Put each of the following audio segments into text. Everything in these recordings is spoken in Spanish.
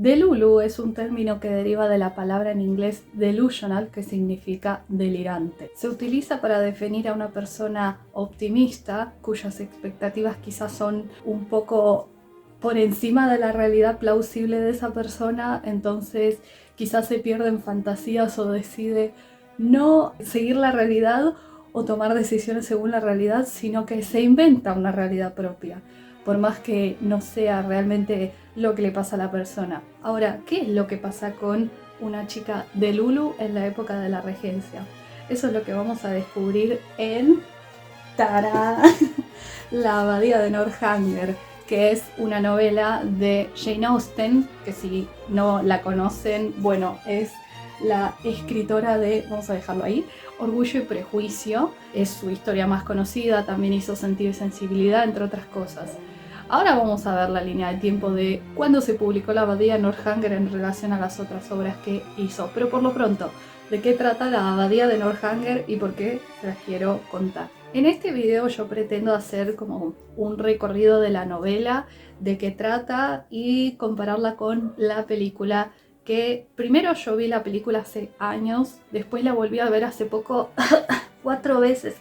Delulu es un término que deriva de la palabra en inglés delusional, que significa delirante. Se utiliza para definir a una persona optimista, cuyas expectativas quizás son un poco por encima de la realidad plausible de esa persona, entonces quizás se pierde en fantasías o decide no seguir la realidad o tomar decisiones según la realidad, sino que se inventa una realidad propia, por más que no sea realmente lo que le pasa a la persona. Ahora, ¿qué es lo que pasa con una chica delulu en la época de la regencia? Eso es lo que vamos a descubrir en ¡tarán! La abadía de Northanger, que es una novela de Jane Austen, que si no la conocen, bueno, es la escritora de, vamos a dejarlo ahí, Orgullo y Prejuicio. Es su historia más conocida, también hizo Sentido y Sensibilidad, entre otras cosas. Ahora vamos a ver la línea de tiempo de cuándo se publicó la abadía de Northanger en relación a las otras obras que hizo. Pero por lo pronto, ¿de qué trata la abadía de Northanger y por qué se las quiero contar? En este video yo pretendo hacer como un recorrido de la novela, de qué trata y compararla con la película, que primero yo vi la película hace años, después la volví a ver hace poco 4 veces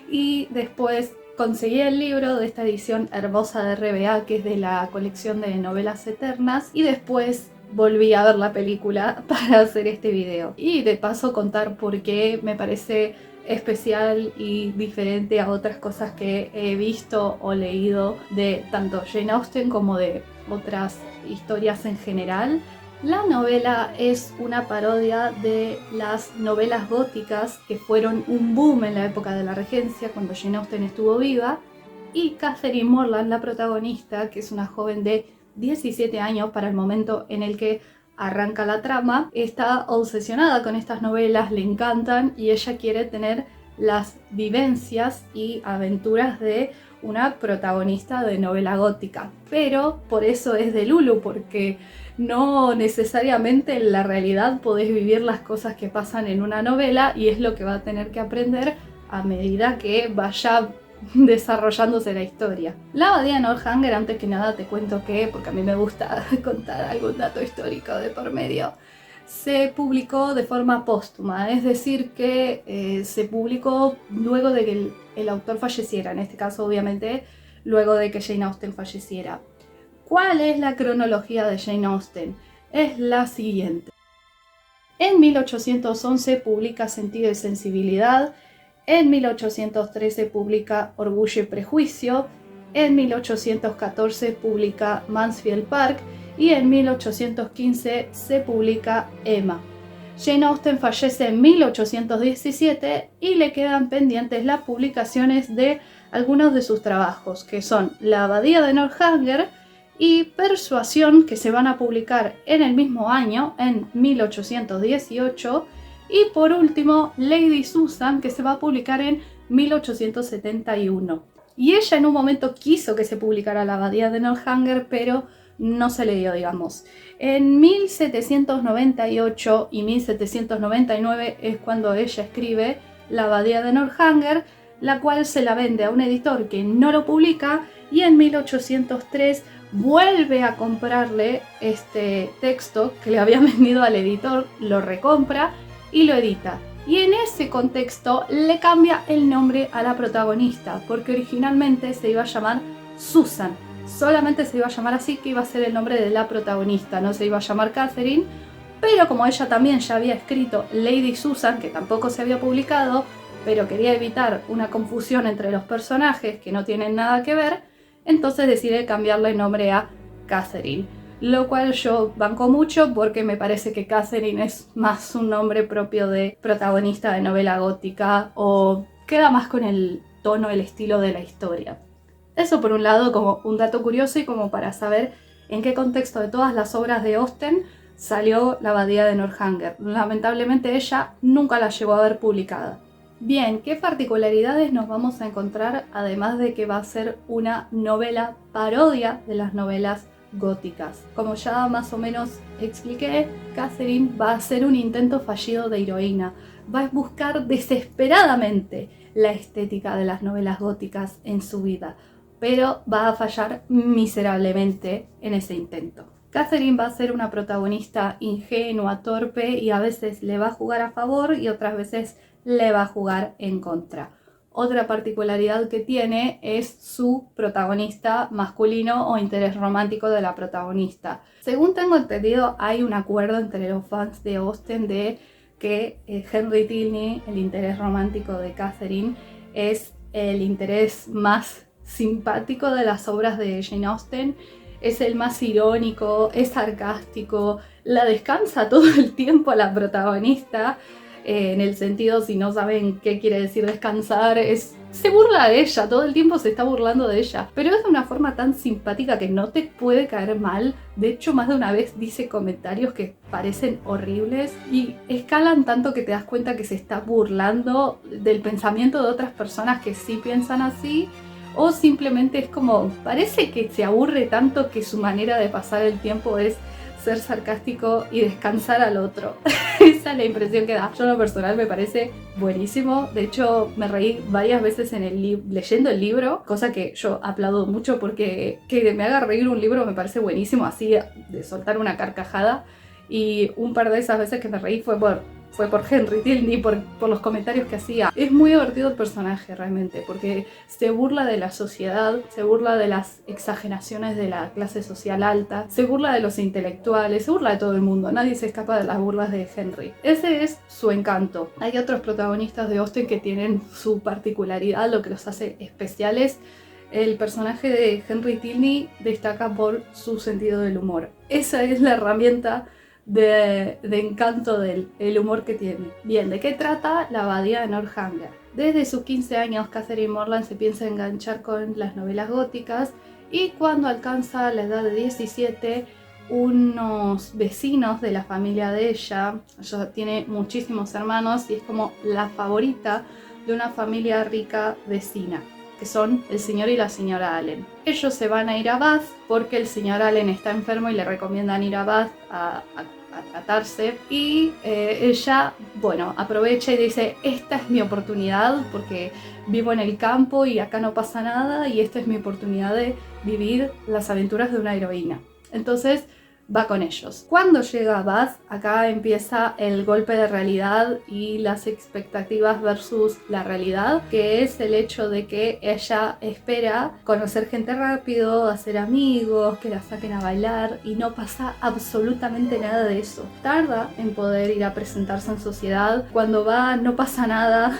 y después conseguí el libro de esta edición hermosa de RBA, que es de la colección de novelas eternas, y después volví a ver la película para hacer este video. Y de paso contar por qué me parece especial y diferente a otras cosas que he visto o leído de tanto Jane Austen como de otras historias en general. La novela es una parodia de las novelas góticas que fueron un boom en la época de la regencia, cuando Jane Austen estuvo viva, y Catherine Morland, la protagonista, que es una joven de 17 años para el momento en el que arranca la trama, está obsesionada con estas novelas, le encantan y ella quiere tener las vivencias y aventuras de una protagonista de novela gótica. Pero por eso es delulu, porque no necesariamente en la realidad podés vivir las cosas que pasan en una novela, y es lo que va a tener que aprender a medida que vaya desarrollándose la historia. La abadía de Northanger, antes que nada te cuento que, porque a mí me gusta contar algún dato histórico de por medio, se publicó de forma póstuma, es decir que se publicó luego de que el autor falleciera, en este caso obviamente luego de que Jane Austen falleciera. ¿Cuál es la cronología de Jane Austen? Es la siguiente. En 1811 publica Sentido y Sensibilidad, en 1813 publica Orgullo y Prejuicio, en 1814 publica Mansfield Park y en 1815 se publica Emma. Jane Austen fallece en 1817 y le quedan pendientes las publicaciones de algunos de sus trabajos, que son La abadía de Northanger y Persuasión, que se van a publicar en el mismo año, en 1818, y por último Lady Susan, que se va a publicar en 1871. Y ella en un momento quiso que se publicara La abadía de Northanger, pero no se le dio, digamos. En 1798 y 1799 es cuando ella escribe La abadía de Northanger, la cual se la vende a un editor que no lo publica, y en 1803 vuelve a comprarle este texto que le había vendido al editor, lo recompra y lo edita. Y en ese contexto le cambia el nombre a la protagonista, porque originalmente se iba a llamar Susan. Solamente se iba a llamar así, que iba a ser el nombre de la protagonista, no se iba a llamar Catherine, pero como ella también ya había escrito Lady Susan, que tampoco se había publicado, pero quería evitar una confusión entre los personajes que no tienen nada que ver, entonces decide cambiarle el nombre a Catherine, lo cual yo banco mucho porque me parece que Catherine es más un nombre propio de protagonista de novela gótica, o queda más con el tono, el estilo de la historia. Eso por un lado como un dato curioso y como para saber en qué contexto de todas las obras de Austen salió La abadía de Northanger. Lamentablemente ella nunca la llegó a ver publicada. Bien, ¿qué particularidades nos vamos a encontrar, además de que va a ser una novela parodia de las novelas góticas? Como ya más o menos expliqué, Catherine va a hacer un intento fallido de heroína. Va a buscar desesperadamente la estética de las novelas góticas en su vida, pero va a fallar miserablemente en ese intento. Catherine va a ser una protagonista ingenua, torpe y a veces le va a jugar a favor y otras veces le va a jugar en contra. Otra particularidad que tiene es su protagonista masculino o interés romántico de la protagonista. Según tengo entendido, hay un acuerdo entre los fans de Austen de que Henry Tilney, el interés romántico de Catherine, es el interés más simpático de las obras de Jane Austen. Es el más irónico, es sarcástico, la descansa todo el tiempo a la protagonista. En el sentido, si no saben qué quiere decir descansar, se burla de ella, todo el tiempo se está burlando de ella, pero es de una forma tan simpática que no te puede caer mal. De hecho, más de una vez dice comentarios que parecen horribles y escalan tanto que te das cuenta que se está burlando del pensamiento de otras personas que sí piensan así, o simplemente es como, parece que se aburre tanto que su manera de pasar el tiempo es ser sarcástico y descansar al otro. Esa es la impresión que da. Yo en lo personal me parece buenísimo. De hecho, me reí varias veces leyendo el libro, cosa que yo aplaudo mucho porque que me haga reír un libro me parece buenísimo, así de soltar una carcajada. Y un par de esas veces que me reí fue por Henry Tilney, por los comentarios que hacía. Es muy divertido el personaje realmente, porque se burla de la sociedad, se burla de las exageraciones de la clase social alta, se burla de los intelectuales, se burla de todo el mundo. Nadie se escapa de las burlas de Henry. Ese es su encanto. Hay otros protagonistas de Austen que tienen su particularidad, lo que los hace especiales. El personaje de Henry Tilney destaca por su sentido del humor. Esa es la herramienta de encanto del humor que tiene. Bien, ¿de qué trata la abadía de Northanger? Desde sus 15 años, Catherine Morland se piensa enganchar con las novelas góticas y cuando alcanza la edad de 17, unos vecinos de la familia de ella tiene muchísimos hermanos y es como la favorita de una familia rica vecina, que son el señor y la señora Allen. Ellos se van a ir a Bath porque el señor Allen está enfermo y le recomiendan ir a Bath a tratarse. Y ella, bueno, aprovecha y dice, esta es mi oportunidad porque vivo en el campo y acá no pasa nada y esta es mi oportunidad de vivir las aventuras de una heroína. Entonces va con ellos. Cuando llega a Bath, acá empieza el golpe de realidad y las expectativas versus la realidad, que es el hecho de que ella espera conocer gente rápido, hacer amigos, que la saquen a bailar y no pasa absolutamente nada de eso. Tarda en poder ir a presentarse en sociedad. Cuando va no pasa nada,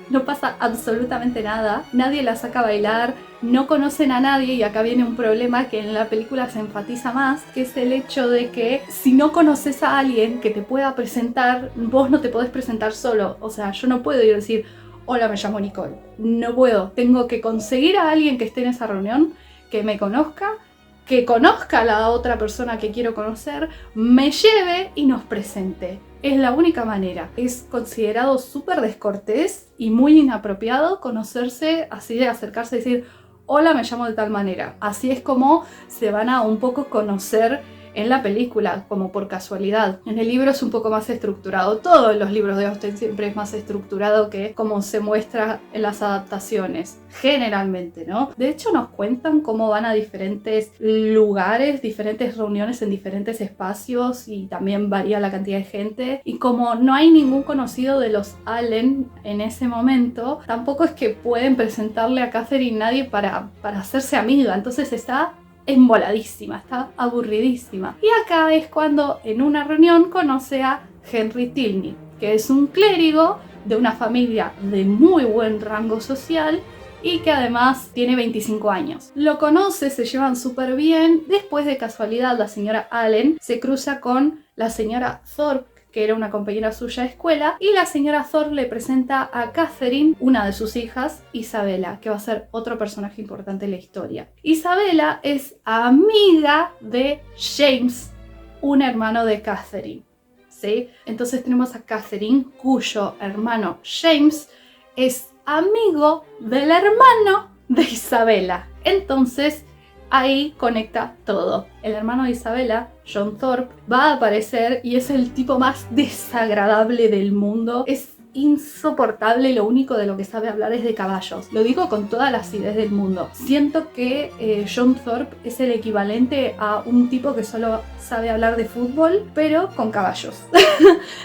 no pasa absolutamente nada. Nadie la saca a bailar, no conocen a nadie y acá viene un problema que en la película se enfatiza más, que es el hecho de que si no conoces a alguien que te pueda presentar, vos no te podés presentar solo. O sea, yo no puedo ir a decir, hola, me llamo Nicole. No puedo. Tengo que conseguir a alguien que esté en esa reunión, que me conozca, que conozca a la otra persona que quiero conocer, me lleve y nos presente. Es la única manera. Es considerado súper descortés y muy inapropiado conocerse así, de acercarse y decir, hola, me llamo de tal manera. Así es como se van a un poco conocer en la película, como por casualidad. En el libro es un poco más estructurado. Todos los libros de Austen siempre es más estructurado que como se muestra en las adaptaciones, generalmente, ¿no? De hecho, nos cuentan cómo van a diferentes lugares, diferentes reuniones en diferentes espacios y también varía la cantidad de gente. Y como no hay ningún conocido de los Allen en ese momento, tampoco es que pueden presentarle a Catherine nadie para hacerse amiga. Entonces está emboladísima, está aburridísima. Y acá es cuando en una reunión conoce a Henry Tilney, que es un clérigo de una familia de muy buen rango social y que además tiene 25 años. Lo conoce, se llevan súper bien. Después, de casualidad, la señora Allen se cruza con la señora Thorpe, que era una compañera suya de escuela, y la señora Thorpe le presenta a Catherine, una de sus hijas, Isabella, que va a ser otro personaje importante en la historia. Isabella es amiga de James, un hermano de Catherine, ¿sí? Entonces tenemos a Catherine, cuyo hermano James es amigo del hermano de Isabella. Entonces ahí conecta todo. El hermano de Isabella, John Thorpe, va a aparecer y es el tipo más desagradable del mundo. Es insoportable y lo único de lo que sabe hablar es de caballos. Lo digo con toda la acidez del mundo. Siento que John Thorpe es el equivalente a un tipo que solo sabe hablar de fútbol, pero con caballos.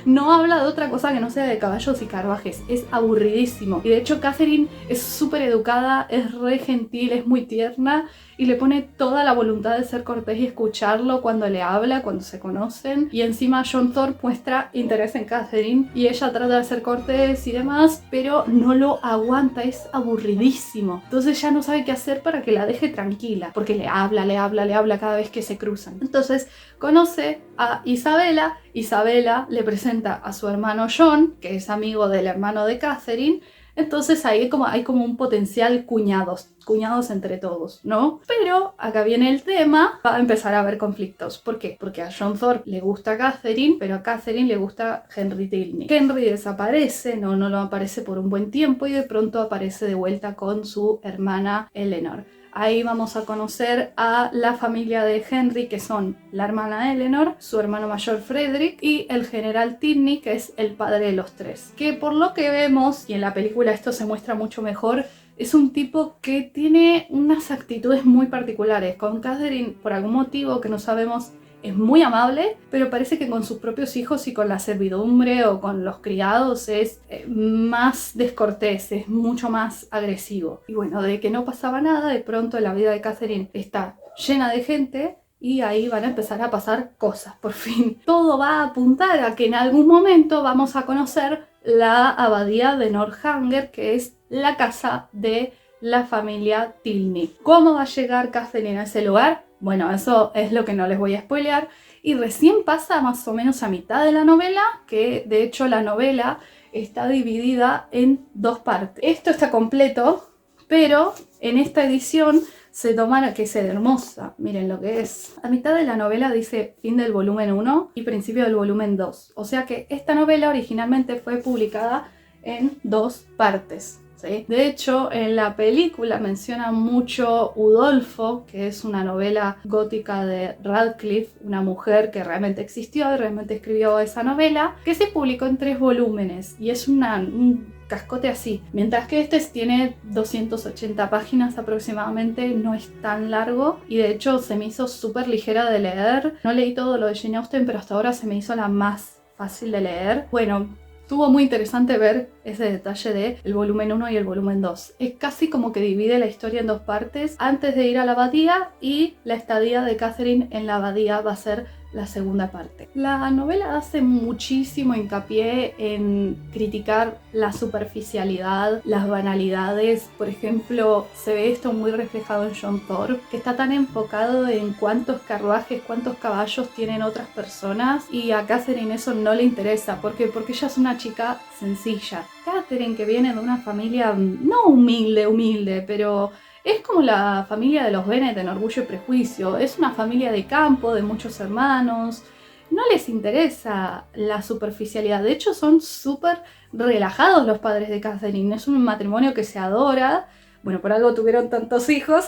No habla de otra cosa que no sea de caballos y carruajes. Es aburridísimo. Y de hecho Catherine es súper educada, es re gentil, es muy tierna y le pone toda la voluntad de ser cortés y escucharlo cuando le habla, cuando se conocen. Y encima John Thorpe muestra interés en Catherine y ella trata de ser cortés y demás, pero no lo aguanta, es aburridísimo. Entonces ya no sabe qué hacer para que la deje tranquila, porque le habla cada vez que se cruzan. Entonces conoce a Isabella, Isabella le presenta a su hermano John, que es amigo del hermano de Catherine. Entonces ahí hay como un potencial cuñados entre todos, ¿no? Pero acá viene el tema, va a empezar a haber conflictos. ¿Por qué? Porque a John Thorpe le gusta Catherine, pero a Catherine le gusta Henry Tilney. Henry desaparece, no lo aparece por un buen tiempo y de pronto aparece de vuelta con su hermana Eleanor. Ahí vamos a conocer a la familia de Henry, que son la hermana Eleanor, su hermano mayor Frederick y el general Tilney, que es el padre de los tres. Que por lo que vemos, y en la película esto se muestra mucho mejor, es un tipo que tiene unas actitudes muy particulares. Con Catherine, por algún motivo que no sabemos, es muy amable, pero parece que con sus propios hijos y con la servidumbre o con los criados es más descortés, es mucho más agresivo. Y bueno, de que no pasaba nada, de pronto la vida de Catherine está llena de gente y ahí van a empezar a pasar cosas, por fin. Todo va a apuntar a que en algún momento vamos a conocer la abadía de Northanger, que es la casa de la familia Tilney. ¿Cómo va a llegar Catherine a ese lugar? Bueno, eso es lo que no les voy a spoilear. Y recién pasa más o menos a mitad de la novela, que de hecho la novela está dividida en dos partes. Esto está completo, pero en esta edición se tomaron, que es hermosa, miren lo que es. A mitad de la novela dice fin del volumen 1 y principio del volumen 2. O sea que esta novela originalmente fue publicada en dos partes. ¿Sí? De hecho, en la película menciona mucho Udolfo, que es una novela gótica de Radcliffe, una mujer que realmente existió y realmente escribió esa novela, que se publicó en 3 volúmenes y es un cascote así. Mientras que este tiene 280 páginas aproximadamente, no es tan largo y de hecho se me hizo súper ligera de leer. No leí todo lo de Jane Austen, pero hasta ahora se me hizo la más fácil de leer. Bueno, estuvo muy interesante ver ese detalle de el volumen 1 y el volumen 2. Es casi como que divide la historia en dos partes. Antes de ir a la abadía y la estadía de Catherine en la abadía va a ser la segunda parte. La novela hace muchísimo hincapié en criticar la superficialidad, las banalidades. Por ejemplo, se ve esto muy reflejado en John Thorpe, que está tan enfocado en cuántos carruajes, cuántos caballos tienen otras personas, y a Catherine eso no le interesa. ¿Por qué? Porque ella es una chica sencilla. Catherine, que viene de una familia no humilde, pero es como la familia de los Bennet en Orgullo y Prejuicio. Es una familia de campo, de muchos hermanos. No les interesa la superficialidad. De hecho, son súper relajados los padres de Catherine. Es un matrimonio que se adora. Bueno, por algo tuvieron tantos hijos.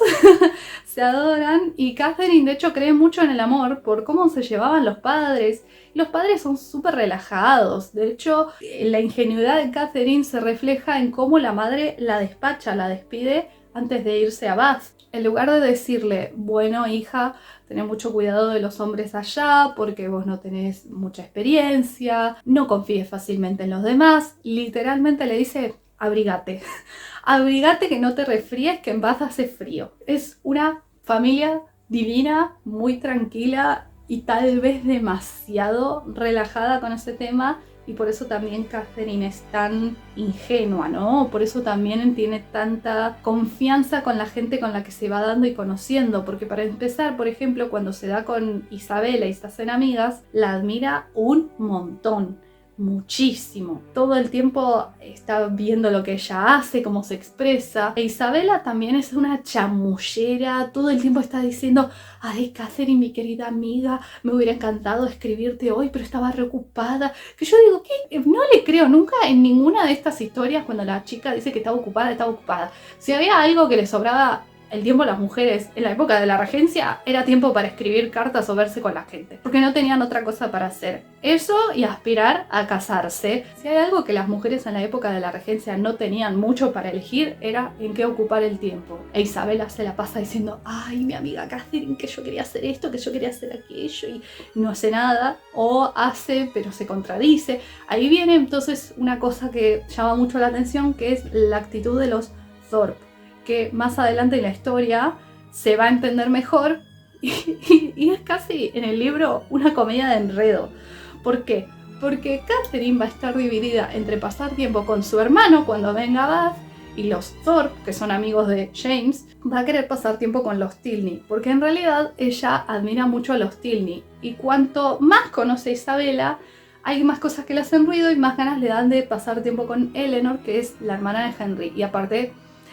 Se adoran. Y Catherine, de hecho, cree mucho en el amor por cómo se llevaban los padres. Los padres son súper relajados. De hecho, la ingenuidad de Catherine se refleja en cómo la madre la despacha, la despide antes de irse a Bath. En lugar de decirle, bueno, hija, tened mucho cuidado de los hombres allá porque vos no tenés mucha experiencia, no confíes fácilmente en los demás, literalmente le dice, abrígate. Abrígate, que no te resfríes, que en Bath hace frío. Es una familia divina, muy tranquila y tal vez demasiado relajada con ese tema. Y por eso también Catherine es tan ingenua, ¿no? Por eso también tiene tanta confianza con la gente con la que se va dando y conociendo. Porque para empezar, por ejemplo, cuando se da con Isabella y se hacen amigas, la admira un montón. Muchísimo. Todo el tiempo está viendo lo que ella hace, cómo se expresa. E Isabella también es una chamullera. Todo el tiempo está diciendo, ay, Catherine, mi querida amiga, me hubiera encantado escribirte hoy, pero estaba reocupada. Que yo digo, ¿qué? No le creo nunca en ninguna de estas historias cuando la chica dice que estaba ocupada, estaba ocupada. Si había algo que le sobraba el tiempo de las mujeres en la época de la regencia era tiempo para escribir cartas o verse con la gente, porque no tenían otra cosa para hacer. Eso y aspirar a casarse. Si hay algo que las mujeres en la época de la regencia no tenían mucho para elegir, era en qué ocupar el tiempo. E Isabela se la pasa diciendo, ay, mi amiga Catherine, que yo quería hacer esto, que yo quería hacer aquello, y no hace nada, o hace pero se contradice. Ahí viene entonces una cosa que llama mucho la atención, que es la actitud de los Thorpe, que más adelante en la historia se va a entender mejor y es casi en el libro una comedia de enredo. ¿Por qué? Porque Catherine va a estar dividida entre pasar tiempo con su hermano cuando venga Bath y los Thorpe, que son amigos de James, va a querer pasar tiempo con los Tilney, porque en realidad ella admira mucho a los Tilney y cuanto más conoce a Isabela, hay más cosas que le hacen ruido y más ganas le dan de pasar tiempo con Eleanor, que es la hermana de Henry, y aparte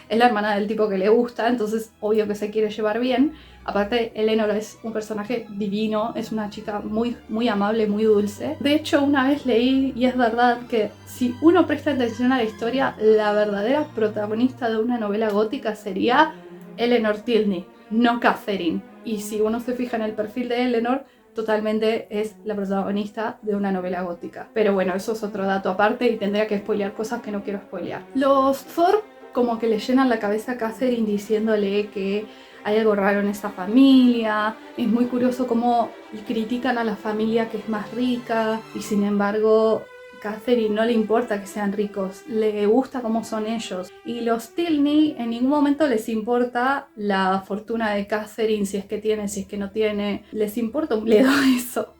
es la hermana del tipo que le gusta, entonces obvio que se quiere llevar bien. Aparte, Eleanor es un personaje divino, es una chica muy, muy amable, muy dulce. De hecho, una vez leí, y es verdad, que si uno presta atención a la historia, la verdadera protagonista de una novela gótica sería Eleanor Tilney, no Catherine. Y si uno se fija en el perfil de Eleanor, totalmente es la protagonista de una novela gótica. Pero bueno, eso es otro dato aparte y tendría que spoilear cosas que no quiero spoilear. Los Thorpe como que le llenan la cabeza a Catherine diciéndole que hay algo raro en esa familia. Es muy curioso cómo critican a la familia que es más rica y sin embargo Catherine no le importa que sean ricos, le gusta cómo son ellos. Y los Tilney en ningún momento les importa la fortuna de Catherine, si es que tiene, si es que no tiene, les importa un bledo eso.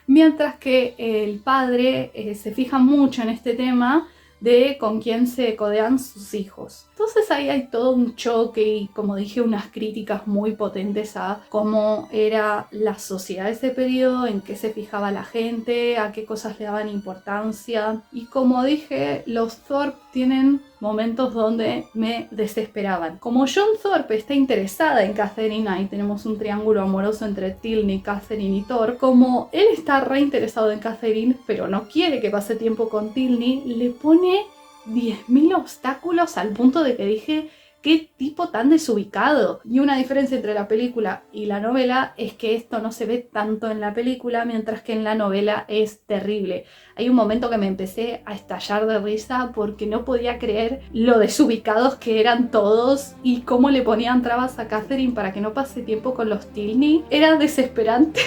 Mientras que el padre se fija mucho en este tema de con quién se codean sus hijos. Entonces ahí hay todo un choque y, como dije, unas críticas muy potentes a cómo era la sociedad de ese periodo, en qué se fijaba la gente, a qué cosas le daban importancia. Y como dije, los Thorpe tienen momentos donde me desesperaban. Como John Thorpe está interesada en Catherine, ahí tenemos un triángulo amoroso entre Tilney, Catherine y Thorpe. Como él está re interesado en Catherine, pero no quiere que pase tiempo con Tilney, le pone 10.000 obstáculos al punto de que dije, qué tipo tan desubicado. Y una diferencia entre la película y la novela es que esto no se ve tanto en la película, mientras que en la novela es terrible. Hay un momento que me empecé a estallar de risa porque no podía creer lo desubicados que eran todos y cómo le ponían trabas a Catherine para que no pase tiempo con los Tilney. Era desesperante.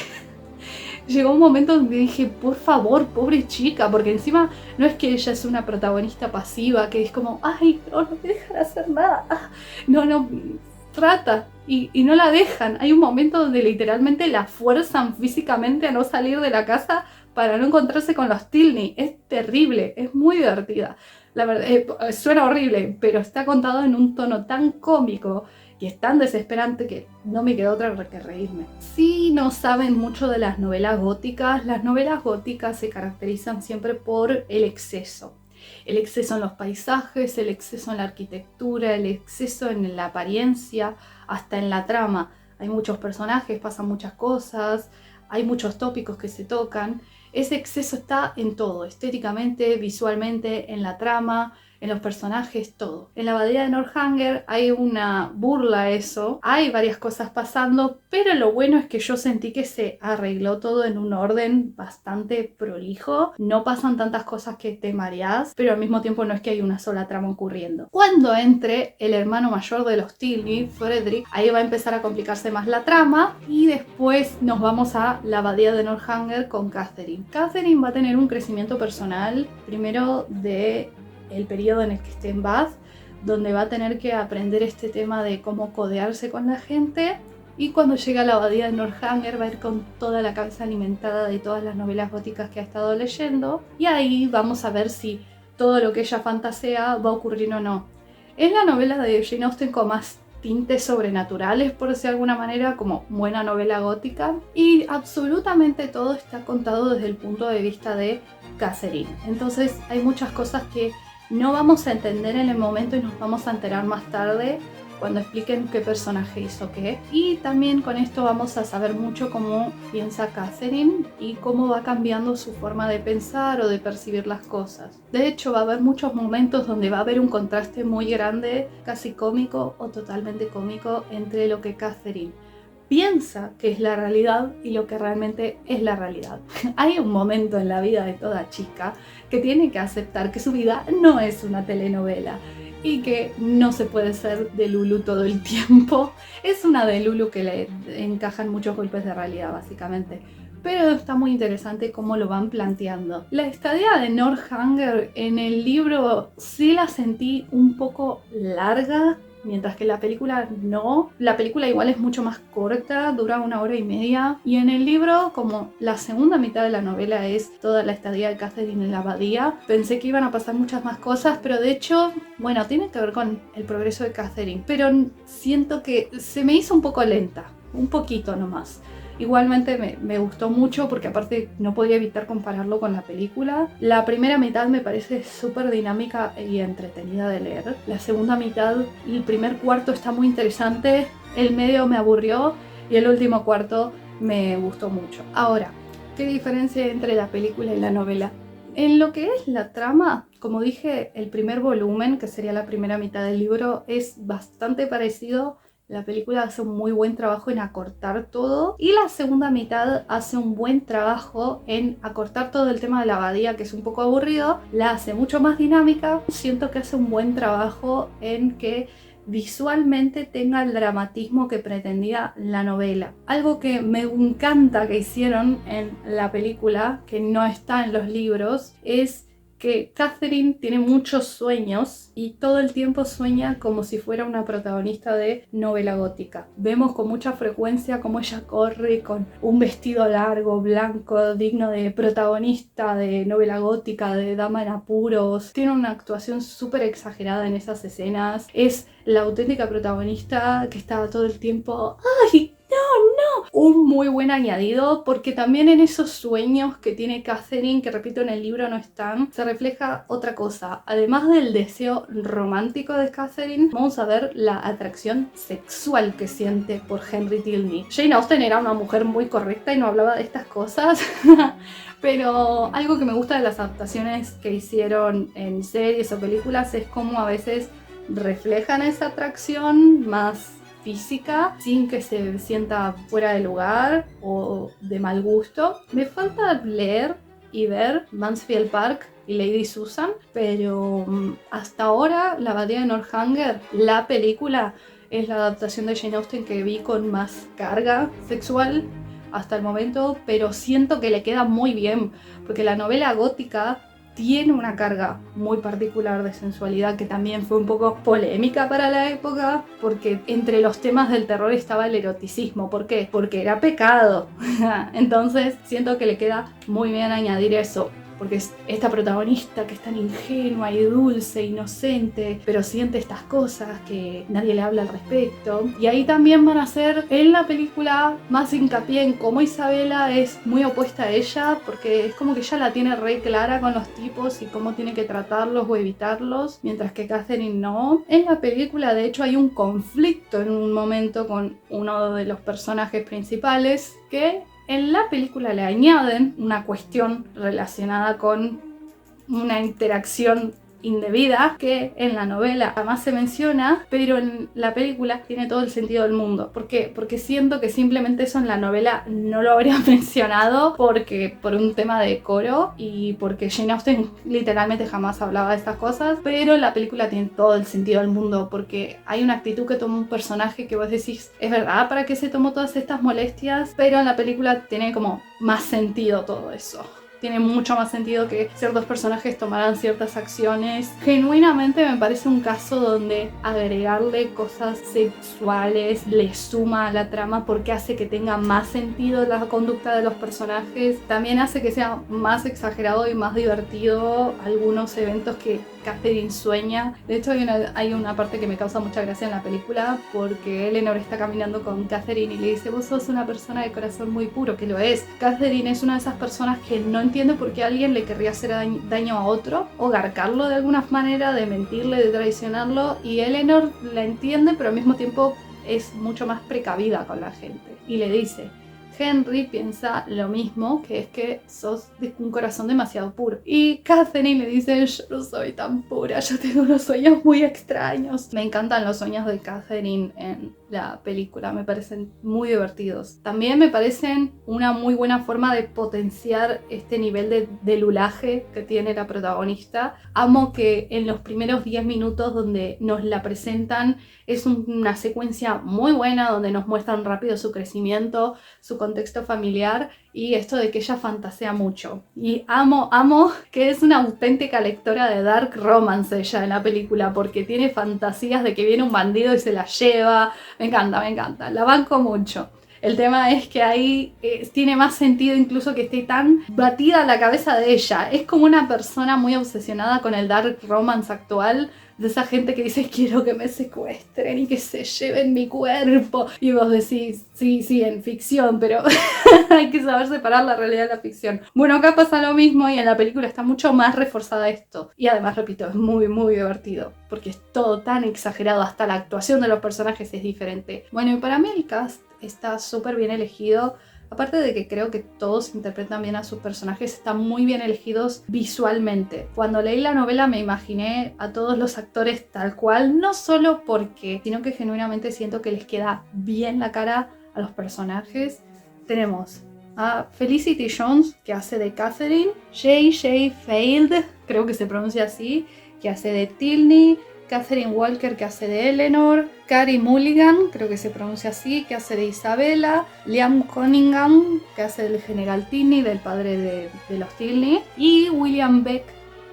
Llegó un momento donde dije, por favor, pobre chica, porque encima no es que ella es una protagonista pasiva, que es como, ay, no me dejan hacer nada, no, trata, y no la dejan. Hay un momento donde literalmente la fuerzan físicamente a no salir de la casa para no encontrarse con los Tilney. Es terrible, es muy divertida. La verdad, suena horrible, pero está contado en un tono tan cómico y es tan desesperante que no me quedó otra que reírme. Si no saben mucho de las novelas góticas se caracterizan siempre por el exceso. El exceso en los paisajes, el exceso en la arquitectura, el exceso en la apariencia, hasta en la trama. Hay muchos personajes, pasan muchas cosas, hay muchos tópicos que se tocan. Ese exceso está en todo, estéticamente, visualmente, en la trama, en los personajes, todo. En la abadía de Northanger hay una burla a eso, hay varias cosas pasando, pero lo bueno es que yo sentí que se arregló todo en un orden bastante prolijo. No pasan tantas cosas que te mareás, pero al mismo tiempo no es que hay una sola trama ocurriendo. Cuando entre el hermano mayor de los Tilney, Frederick, ahí va a empezar a complicarse más la trama y después nos vamos a la abadía de Northanger con Catherine. Catherine va a tener un crecimiento personal, primero de el periodo en el que esté en Bath, donde va a tener que aprender este tema de cómo codearse con la gente, y cuando llega a la abadía de Northanger va a ir con toda la cabeza alimentada de todas las novelas góticas que ha estado leyendo, y ahí vamos a ver si todo lo que ella fantasea va a ocurrir o no. Es la novela de Jane Austen con más tintes sobrenaturales, por decir de alguna manera, como buena novela gótica, y absolutamente todo está contado desde el punto de vista de Catherine. Entonces hay muchas cosas que no vamos a entender en el momento y nos vamos a enterar más tarde, cuando expliquen qué personaje hizo qué. Y también con esto vamos a saber mucho cómo piensa Catherine y cómo va cambiando su forma de pensar o de percibir las cosas. De hecho, va a haber muchos momentos donde va a haber un contraste muy grande, casi cómico o totalmente cómico, entre lo que Catherine piensa que es la realidad y lo que realmente es la realidad. Hay un momento en la vida de toda chica que tiene que aceptar que su vida no es una telenovela y que no se puede ser de Lulu todo el tiempo. Es una de Lulu que le encajan muchos golpes de realidad, básicamente. Pero está muy interesante cómo lo van planteando. La estadía de Northanger en el libro sí la sentí un poco larga, mientras que la película no. La película igual es mucho más corta, dura 1 hora y media. Y en el libro, como la segunda mitad de la novela es toda la estadía de Catherine en la abadía, pensé que iban a pasar muchas más cosas, pero de hecho, bueno, tiene que ver con el progreso de Catherine. Pero siento que se me hizo un poco lenta, un poquito nomás. Igualmente me gustó mucho porque aparte no podía evitar compararlo con la película. La primera mitad me parece súper dinámica y entretenida de leer. La segunda mitad, el primer cuarto está muy interesante, el medio me aburrió y el último cuarto me gustó mucho. Ahora, ¿qué diferencia hay entre la película y la novela? En lo que es la trama, como dije, el primer volumen, que sería la primera mitad del libro, es bastante parecido. La película hace un muy buen trabajo en acortar todo y la segunda mitad hace un buen trabajo en acortar todo el tema de la abadía, que es un poco aburrido, la hace mucho más dinámica. Siento que hace un buen trabajo en que visualmente tenga el dramatismo que pretendía la novela. Algo que me encanta que hicieron en la película, que no está en los libros, es que Catherine tiene muchos sueños y todo el tiempo sueña como si fuera una protagonista de novela gótica. Vemos con mucha frecuencia cómo ella corre con un vestido largo, blanco, digno de protagonista de novela gótica, de dama en apuros. Tiene una actuación súper exagerada en esas escenas. Es la auténtica protagonista que está todo el tiempo ¡ay! ¡No! Un muy buen añadido, porque también en esos sueños que tiene Catherine, que repito en el libro no están, se refleja otra cosa. Además del deseo romántico de Catherine, vamos a ver la atracción sexual que siente por Henry Tilney. Jane Austen era una mujer muy correcta y no hablaba de estas cosas. Pero algo que me gusta de las adaptaciones que hicieron en series o películas es cómo a veces reflejan esa atracción más física sin que se sienta fuera de lugar o de mal gusto. Me falta leer y ver Mansfield Park y Lady Susan, pero hasta ahora la abadía de Northanger, la película, es la adaptación de Jane Austen que vi con más carga sexual hasta el momento, pero siento que le queda muy bien, porque la novela gótica tiene una carga muy particular de sensualidad que también fue un poco polémica para la época, porque entre los temas del terror estaba el eroticismo. ¿Por qué? Porque era pecado. Entonces siento que le queda muy bien añadir eso, porque es esta protagonista que es tan ingenua y dulce, inocente, pero siente estas cosas que nadie le habla al respecto. Y ahí también van a hacer en la película más hincapié en cómo Isabela es muy opuesta a ella, porque es como que ella la tiene re clara con los tipos y cómo tiene que tratarlos o evitarlos, mientras que Catherine no. En la película de hecho hay un conflicto en un momento con uno de los personajes principales que en la película le añaden una cuestión relacionada con una interacción indebida que en la novela jamás se menciona, pero en la película tiene todo el sentido del mundo. ¿Por qué? Porque siento que simplemente eso en la novela no lo habría mencionado porque por un tema de decoro y porque Jane Austen literalmente jamás hablaba de estas cosas, pero en la película tiene todo el sentido del mundo porque hay una actitud que toma un personaje que vos decís, ¿es verdad para qué se tomó todas estas molestias? Pero en la película tiene como más sentido todo eso. Tiene mucho más sentido que ciertos personajes tomaran ciertas acciones. Genuinamente me parece un caso donde agregarle cosas sexuales le suma a la trama porque hace que tenga más sentido la conducta de los personajes. También hace que sea más exagerado y más divertido algunos eventos que Catherine sueña. De hecho hay una parte que me causa mucha gracia en la película porque Eleanor está caminando con Catherine y le dice, vos sos una persona de corazón muy puro, que lo es. Catherine es una de esas personas que no entiende por qué alguien le querría hacer daño a otro o garcarlo de alguna manera, de mentirle, de traicionarlo, y Eleanor la entiende, pero al mismo tiempo es mucho más precavida con la gente y le dice: Henry piensa lo mismo, que es que sos de un corazón demasiado puro. Y Catherine le dice: yo no soy tan pura, yo tengo unos sueños muy extraños. Me encantan los sueños de Catherine en la película, me parecen muy divertidos. También me parecen una muy buena forma de potenciar este nivel de lulaje que tiene la protagonista. Amo que en los primeros 10 minutos donde nos la presentan es una secuencia muy buena, donde nos muestran rápido su crecimiento, su contexto familiar y esto de que ella fantasea mucho. Y amo que es una auténtica lectora de dark romance ella en la película, porque tiene fantasías de que viene un bandido y se la lleva. Me encanta, la banco mucho. El tema es que ahí tiene más sentido incluso que esté tan batida la cabeza de ella. Es como una persona muy obsesionada con el dark romance actual, de esa gente que dice: quiero que me secuestren y que se lleven mi cuerpo. Y vos decís: sí, en ficción, pero hay que saber separar la realidad de la ficción. Bueno, acá pasa lo mismo y en la película está mucho más reforzada esto. Y además, repito, es muy divertido, porque es todo tan exagerado, hasta la actuación de los personajes es diferente. Bueno, y para mí el cast está súper bien elegido. Aparte de que creo que todos interpretan bien a sus personajes, están muy bien elegidos visualmente. Cuando leí la novela me imaginé a todos los actores tal cual, no solo porque, sino que genuinamente siento que les queda bien la cara a los personajes. Tenemos a Felicity Jones, que hace de Catherine, J.J. Field, creo que se pronuncia así, que hace de Tilney, Catherine Walker, que hace de Eleanor, Carey Mulligan, creo que se pronuncia así, que hace de Isabella, Liam Cunningham, que hace del general Tilney, del padre de los Tilney, y William Beck,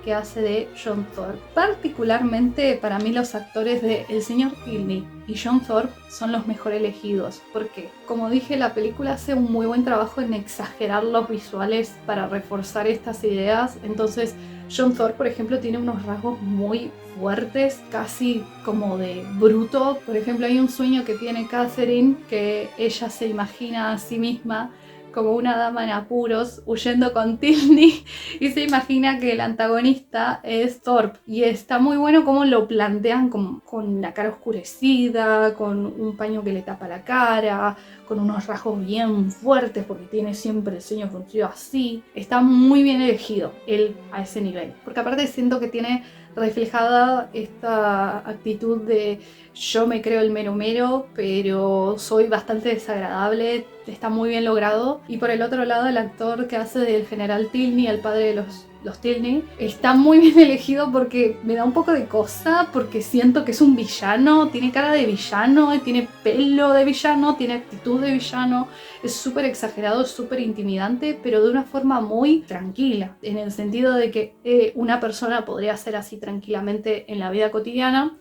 que hace de John Thorpe. Particularmente para mí los actores de El señor Tilney y John Thorpe son los mejor elegidos, porque como dije, la película hace un muy buen trabajo en exagerar los visuales para reforzar estas ideas. Entonces John Thorpe, por ejemplo, tiene unos rasgos muy fuertes, casi como de bruto. Por ejemplo, hay un sueño que tiene Catherine, que ella se imagina a sí misma como una dama en apuros huyendo con Tilney y se imagina que el antagonista es Thorpe, y está muy bueno cómo lo plantean con la cara oscurecida, con un paño que le tapa la cara, con unos rasgos bien fuertes porque tiene siempre el ceño fruncido así. Está muy bien elegido él a ese nivel, porque aparte siento que tiene reflejada esta actitud de yo me creo el mero mero, pero soy bastante desagradable. Está muy bien logrado. Y por el otro lado, el actor que hace del general Tilney, el padre de los Tilney, está muy bien elegido, porque me da un poco de cosa, porque siento que es un villano, tiene cara de villano, tiene pelo de villano, tiene actitud de villano, es súper exagerado, súper intimidante, pero de una forma muy tranquila, en el sentido de que una persona podría ser así tranquilamente en la vida cotidiana.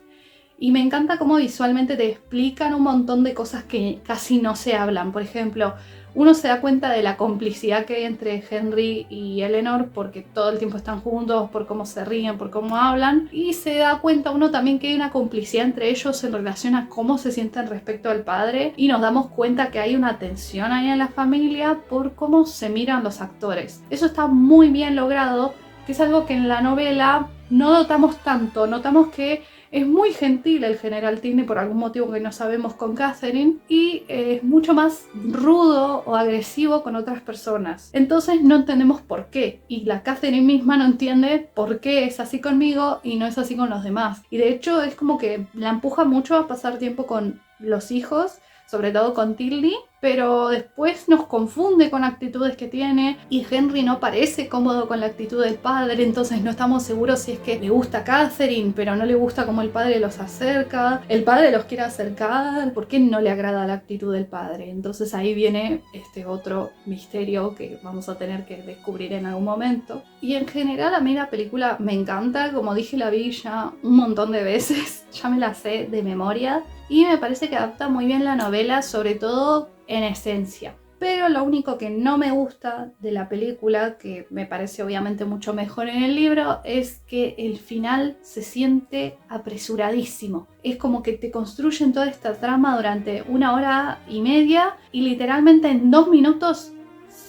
Y me encanta cómo visualmente te explican un montón de cosas que casi no se hablan. Por ejemplo, uno se da cuenta de la complicidad que hay entre Henry y Eleanor, porque todo el tiempo están juntos, por cómo se ríen, por cómo hablan. Y se da cuenta uno también que hay una complicidad entre ellos en relación a cómo se sienten respecto al padre. Y nos damos cuenta que hay una tensión ahí en la familia por cómo se miran los actores. Eso está muy bien logrado, que es algo que en la novela no notamos tanto. Notamos que es muy gentil el general Tilney, por algún motivo que no sabemos, con Catherine, y es mucho más rudo o agresivo con otras personas. Entonces no entendemos por qué, y la Catherine misma no entiende por qué es así conmigo y no es así con los demás. Y de hecho es como que la empuja mucho a pasar tiempo con los hijos, sobre todo con Tilney, pero después nos confunde con actitudes que tiene, y Henry no parece cómodo con la actitud del padre, entonces no estamos seguros si es que le gusta a Catherine, pero no le gusta cómo el padre los acerca. El padre los quiere acercar, ¿por qué no le agrada la actitud del padre? Entonces ahí viene este otro misterio que vamos a tener que descubrir en algún momento. Y en general a mí la película me encanta, como dije, la vi ya un montón de veces, ya me la sé de memoria, y me parece que adapta muy bien la novela, sobre todo en esencia. Pero lo único que no me gusta de la película, que me parece obviamente mucho mejor en el libro, es que el final se siente apresuradísimo. Es como que te construyen toda esta trama durante 1 hora y media y literalmente en 2 minutos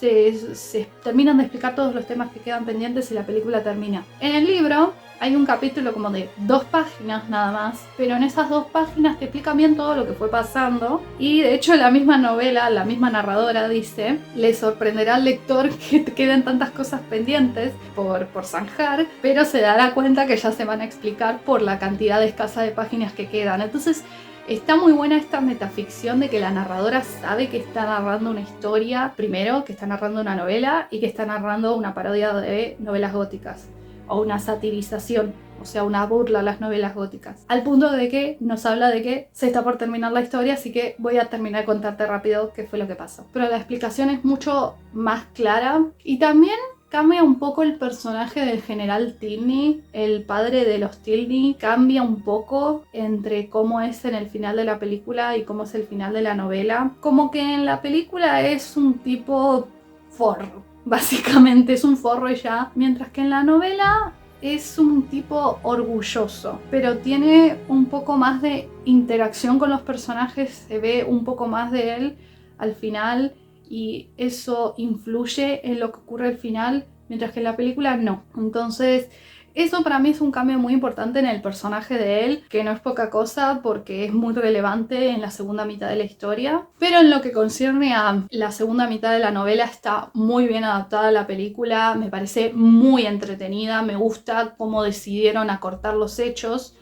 se terminan de explicar todos los temas que quedan pendientes y la película termina. En el libro hay un capítulo como de 2 páginas nada más, pero en esas 2 páginas te explican bien todo lo que fue pasando, y de hecho la misma novela, la misma narradora dice, le sorprenderá al lector que te queden tantas cosas pendientes por zanjar, pero se dará cuenta que ya se van a explicar por la cantidad escasa de páginas que quedan. Entonces está muy buena esta metaficción de que la narradora sabe que está narrando una historia, primero, que está narrando una novela y que está narrando una parodia de novelas góticas o una satirización, o sea, una burla a las novelas góticas. Al punto de que nos habla de que se está por terminar la historia, así que voy a terminar de contarte rápido qué fue lo que pasó. Pero la explicación es mucho más clara y también cambia un poco el personaje del general Tilney, el padre de los Tilney, cambia un poco entre cómo es en el final de la película y cómo es el final de la novela. Como que en la película es un tipo forro, básicamente es un forro y ya, mientras que en la novela es un tipo orgulloso, pero tiene un poco más de interacción con los personajes, se ve un poco más de él al final y eso influye en lo que ocurre al final, mientras que en la película no. Entonces eso para mí es un cambio muy importante en el personaje de él, que no es poca cosa porque es muy relevante en la segunda mitad de la historia. Pero en lo que concierne a la segunda mitad de la novela está muy bien adaptada a la película, me parece muy entretenida, me gusta cómo decidieron acortar los hechos.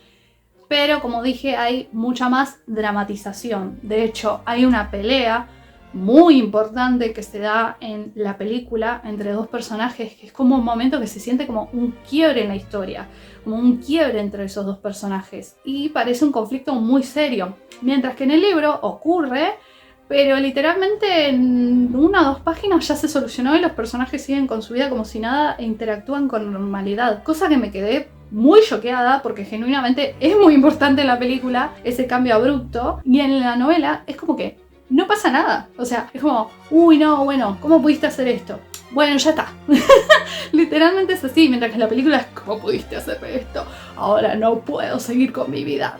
Pero como dije, hay mucha más dramatización. De hecho, hay una pelea muy importante que se da en la película entre 2 personajes, que es como un momento que se siente como un quiebre en la historia, como un quiebre entre esos 2 personajes y parece un conflicto muy serio, mientras que en el libro ocurre, pero literalmente en 1 o 2 páginas ya se solucionó y los personajes siguen con su vida como si nada e interactúan con normalidad, cosa que me quedé muy choqueada porque genuinamente es muy importante en la película ese cambio abrupto, y en la novela es como que no pasa nada. O sea, es como, uy, no, bueno, ¿cómo pudiste hacer esto? Bueno, ya está. Literalmente es así, mientras que en la película es, ¿cómo pudiste hacer esto? Ahora no puedo seguir con mi vida.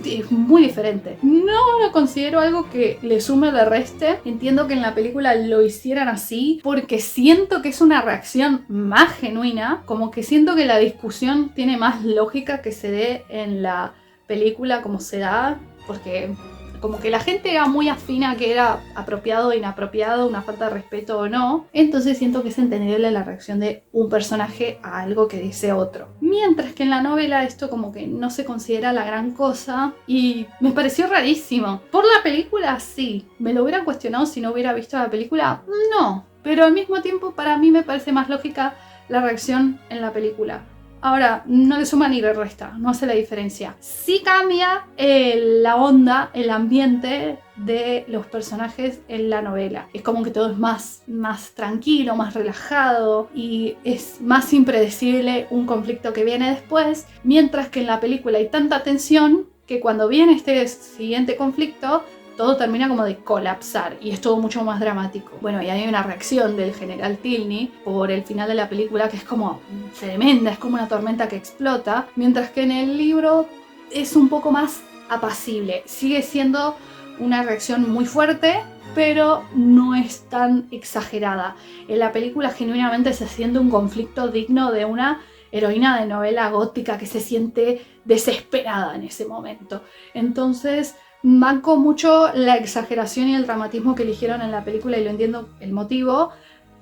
Es muy diferente. No lo considero algo que le sume o le reste. Entiendo que en la película lo hicieran así porque siento que es una reacción más genuina. Como que siento que la discusión tiene más lógica que se dé en la película como se da. Porque como que la gente era muy afina a que era apropiado o inapropiado, una falta de respeto o no. Entonces siento que es entendible la reacción de un personaje a algo que dice otro. Mientras que en la novela esto como que no se considera la gran cosa y me pareció rarísimo. Por la película sí. ¿Me lo hubiera cuestionado si no hubiera visto la película? No. Pero al mismo tiempo para mí me parece más lógica la reacción en la película. Ahora, no le suma ni le resta, no hace la diferencia. Sí cambia la onda, el ambiente de los personajes en la novela. Es como que todo es más tranquilo, más relajado y es más impredecible un conflicto que viene después, mientras que en la película hay tanta tensión que cuando viene este siguiente conflicto todo termina como de colapsar y es todo mucho más dramático. Bueno, y hay una reacción del general Tilney por el final de la película que es como tremenda, es como una tormenta que explota, mientras que en el libro es un poco más apacible. Sigue siendo una reacción muy fuerte, pero no es tan exagerada. En la película genuinamente se siente un conflicto digno de una heroína de novela gótica que se siente desesperada en ese momento. Entonces banco mucho la exageración y el dramatismo que eligieron en la película y lo entiendo el motivo,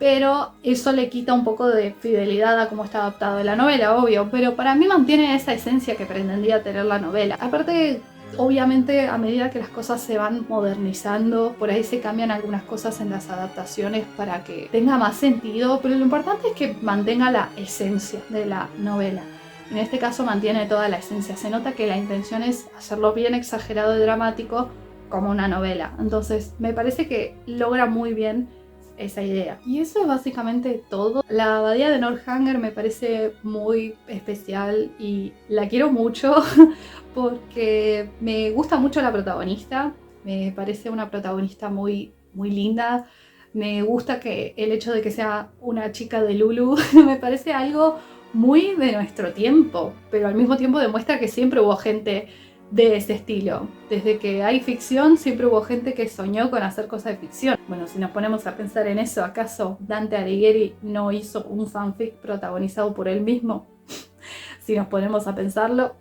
pero eso le quita un poco de fidelidad a cómo está adaptado de la novela, obvio, pero para mí mantiene esa esencia que pretendía tener la novela. Aparte, obviamente a medida que las cosas se van modernizando, por ahí se cambian algunas cosas en las adaptaciones para que tenga más sentido, pero lo importante es que mantenga la esencia de la novela. En este caso mantiene toda la esencia. Se nota que la intención es hacerlo bien exagerado y dramático como una novela. Entonces me parece que logra muy bien esa idea. Y eso es básicamente todo. La abadía de Northanger me parece muy especial y la quiero mucho porque me gusta mucho la protagonista. Me parece una protagonista muy linda. Me gusta que el hecho de que sea una chica de Lulu me parece algo muy de nuestro tiempo, pero al mismo tiempo demuestra que siempre hubo gente de ese estilo. Desde que hay ficción siempre hubo gente que soñó con hacer cosas de ficción. Bueno, si nos ponemos a pensar en eso, ¿acaso Dante Alighieri no hizo un fanfic protagonizado por él mismo? Si nos ponemos a pensarlo.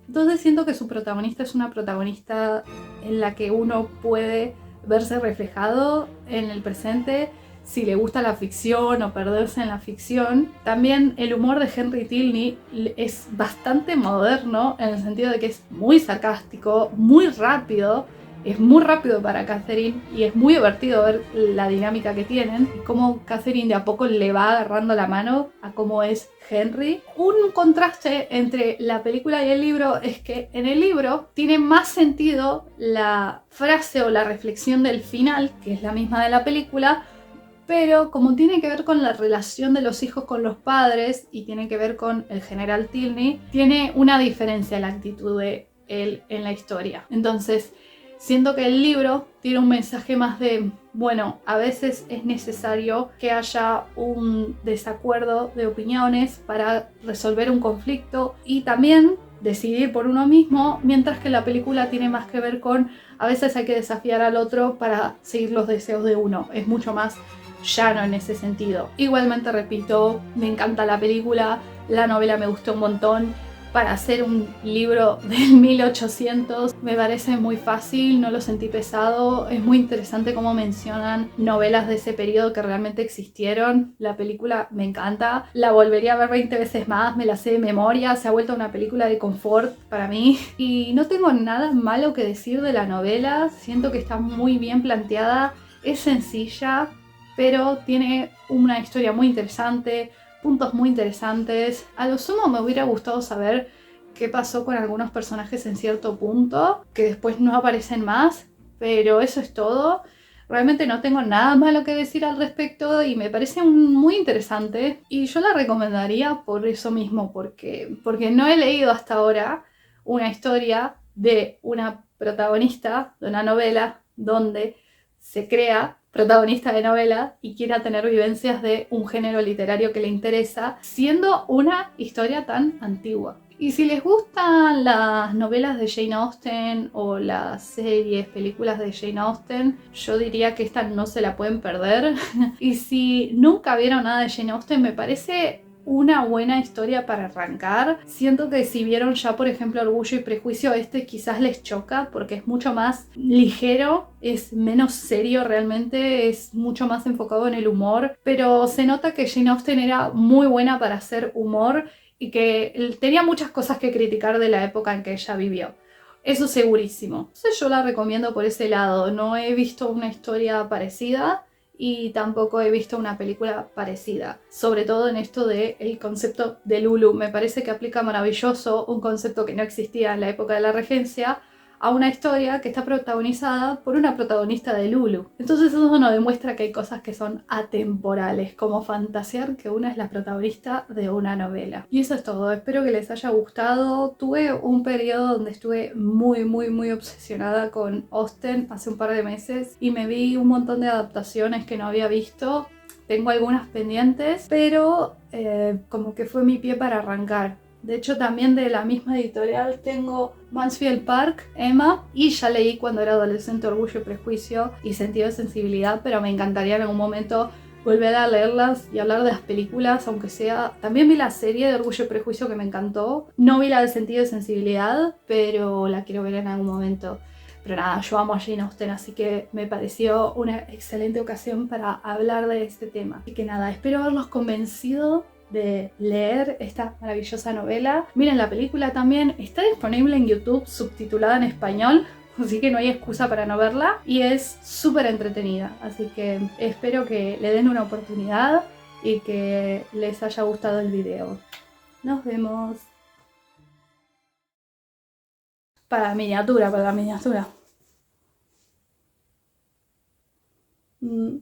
Entonces siento que su protagonista es una protagonista en la que uno puede verse reflejado en el presente si le gusta la ficción o perderse en la ficción. También el humor de Henry Tilney es bastante moderno en el sentido de que es muy sarcástico, muy rápido. Es muy rápido para Catherine y es muy divertido ver la dinámica que tienen y cómo Catherine de a poco le va agarrando la mano a cómo es Henry. Un contraste entre la película y el libro es que en el libro tiene más sentido la frase o la reflexión del final, que es la misma de la película, pero como tiene que ver con la relación de los hijos con los padres y tiene que ver con el general Tilney, tiene una diferencia la actitud de él en la historia. Entonces, siento que el libro tiene un mensaje más de, bueno, a veces es necesario que haya un desacuerdo de opiniones para resolver un conflicto y también decidir por uno mismo, mientras que la película tiene más que ver con, a veces hay que desafiar al otro para seguir los deseos de uno. Es mucho más llano en ese sentido. Igualmente repito, me encanta la película, la novela me gustó un montón. Para hacer un libro del 1800 me parece muy fácil, no lo sentí pesado, es muy interesante cómo mencionan novelas de ese periodo que realmente existieron. La película me encanta, la volvería a ver 20 veces más, me la sé de memoria, se ha vuelto una película de confort para mí y no tengo nada malo que decir de la novela, siento que está muy bien planteada, es sencilla, pero tiene una historia muy interesante, puntos muy interesantes. A lo sumo me hubiera gustado saber qué pasó con algunos personajes en cierto punto, que después no aparecen más, pero eso es todo. Realmente no tengo nada malo que decir al respecto y me parece muy interesante y yo la recomendaría por eso mismo, porque no he leído hasta ahora una historia de una protagonista de una novela donde se crea protagonista de novela y quiera tener vivencias de un género literario que le interesa, siendo una historia tan antigua. Y si les gustan las novelas de Jane Austen o las series, películas de Jane Austen, yo diría que esta no se la pueden perder. Y si nunca vieron nada de Jane Austen, me parece una buena historia para arrancar. Siento que si vieron ya, por ejemplo, Orgullo y Prejuicio, este quizás les choca porque es mucho más ligero, es menos serio realmente, es mucho más enfocado en el humor, pero se nota que Jane Austen era muy buena para hacer humor y que tenía muchas cosas que criticar de la época en que ella vivió. Eso segurísimo. Entonces yo la recomiendo por ese lado. No he visto una historia parecida y tampoco he visto una película parecida, sobre todo en esto del concepto de Lulu. Me parece que aplica maravilloso un concepto que no existía en la época de la regencia a una historia que está protagonizada por una protagonista de Lulu. Entonces eso nos demuestra que hay cosas que son atemporales, como fantasear que una es la protagonista de una novela. Y eso es todo, espero que les haya gustado. Tuve un periodo donde estuve muy obsesionada con Austen hace un par de meses y me vi un montón de adaptaciones que no había visto. Tengo algunas pendientes, pero como que fue mi pie para arrancar. De hecho, también de la misma editorial tengo Mansfield Park, Emma, y ya leí cuando era adolescente Orgullo y Prejuicio y Sentido de Sensibilidad, pero me encantaría en algún momento volver a leerlas y hablar de las películas, aunque sea... También vi la serie de Orgullo y Prejuicio que me encantó. No vi la de Sentido de Sensibilidad, pero la quiero ver en algún momento. Pero nada, yo amo a Jane Austen, así que me pareció una excelente ocasión para hablar de este tema. Así que nada, espero haberlos convencido de leer esta maravillosa novela. Miren, la película también está disponible en YouTube subtitulada en español, así que no hay excusa para no verla y es súper entretenida, así que espero que le den una oportunidad y que les haya gustado el video. Nos vemos. Para la miniatura, para la miniatura. Mm.